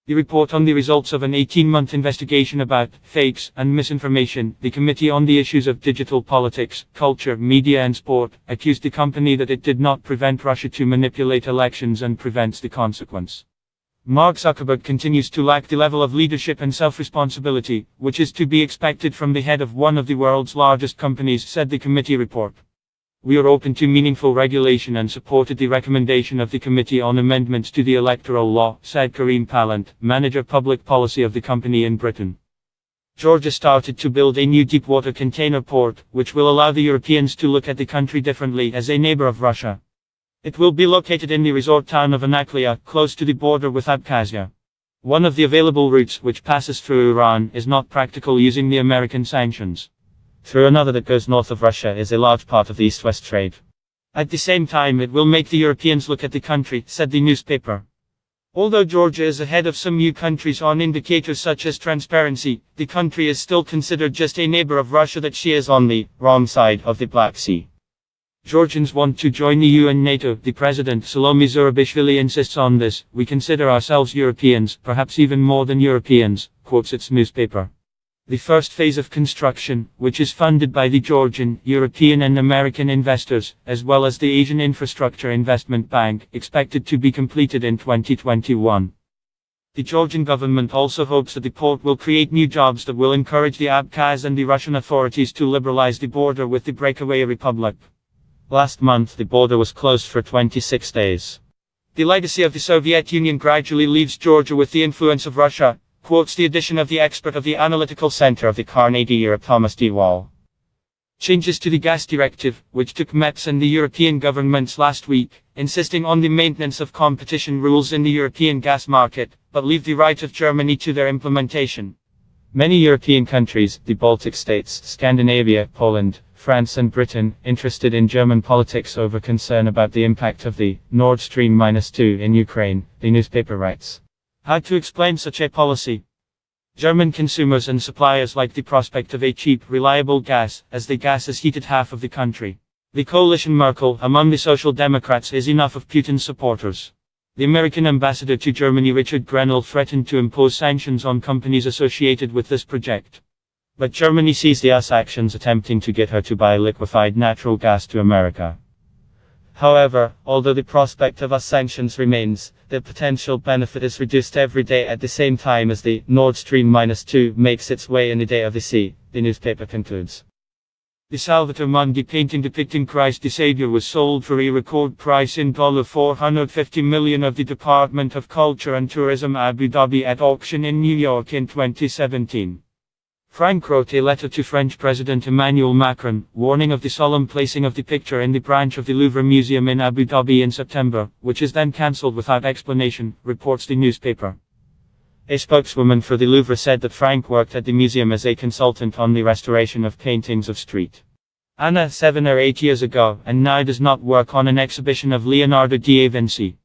The report on the results of an 18-month investigation about fakes and misinformation, the Committee on the Issues of Digital Politics, Culture, Media and Sport, accused the company that it did not prevent Russia to manipulate elections and prevents the consequence. Mark Zuckerberg continues to lack the level of leadership and self-responsibility, which is to be expected from the head of one of the world's largest companies, said the committee report. We are open to meaningful regulation and supported the recommendation of the Committee on Amendments to the Electoral Law, said Kareem Pallant, manager public policy of the company in Britain. Georgia started to build a new deepwater container port, which will allow the Europeans to look at the country differently as a neighbor of Russia. It will be located in the resort town of Anaklia, close to the border with Abkhazia. One of the available routes, which passes through Iran, is not practical using the American sanctions. Through another that goes north of Russia is a large part of the East-West trade. At the same time, it will make the Europeans look at the country, said the newspaper. Although Georgia is ahead of some new countries on indicators such as transparency, the country is still considered just a neighbor of Russia that she is on the wrong side of the Black Sea. Georgians want to join the EU and NATO. The president, Salome Zurabishvili, insists on this. We consider ourselves Europeans, perhaps even more than Europeans, quotes its newspaper. The first phase of construction, which is funded by the Georgian, European and American investors, as well as the Asian Infrastructure Investment Bank, expected to be completed in 2021. The Georgian government also hopes that the port will create new jobs that will encourage the Abkhaz and the Russian authorities to liberalize the border with the breakaway republic. Last month the border was closed for 26 days. The legacy of the Soviet Union gradually leaves Georgia with the influence of Russia, quotes the addition of the expert of the Analytical Center of the Carnegie Europe Thomas D. Wall. Changes to the gas directive, which took MEPs and the European governments last week, insisting on the maintenance of competition rules in the European gas market, but leave the right of Germany to their implementation. Many European countries, the Baltic states, Scandinavia, Poland, France and Britain, interested in German politics over concern about the impact of the Nord Stream -2 in Ukraine, the newspaper writes. How to explain such a policy? German consumers and suppliers like the prospect of a cheap, reliable gas, as the gas has heated half of the country. The coalition Merkel, among the Social Democrats, is enough of Putin's supporters. The American ambassador to Germany Richard Grenell threatened to impose sanctions on companies associated with this project. But Germany sees the US actions attempting to get her to buy liquefied natural gas to America. However, although the prospect of US sanctions remains, the potential benefit is reduced every day at the same time as the Nord Stream -2 makes its way in the day of the sea, the newspaper concludes. The Salvator Mundi painting depicting Christ the Savior was sold for a record price in $450 million of the Department of Culture and Tourism Abu Dhabi at auction in New York in 2017. Frank wrote a letter to French President Emmanuel Macron, warning of the solemn placing of the picture in the branch of the Louvre Museum in Abu Dhabi in September, which is then cancelled without explanation, reports the newspaper. A spokeswoman for the Louvre said that Frank worked at the museum as a consultant on the restoration of paintings of St. Anna 7 or 8 years ago, and now does not work on an exhibition of Leonardo da Vinci.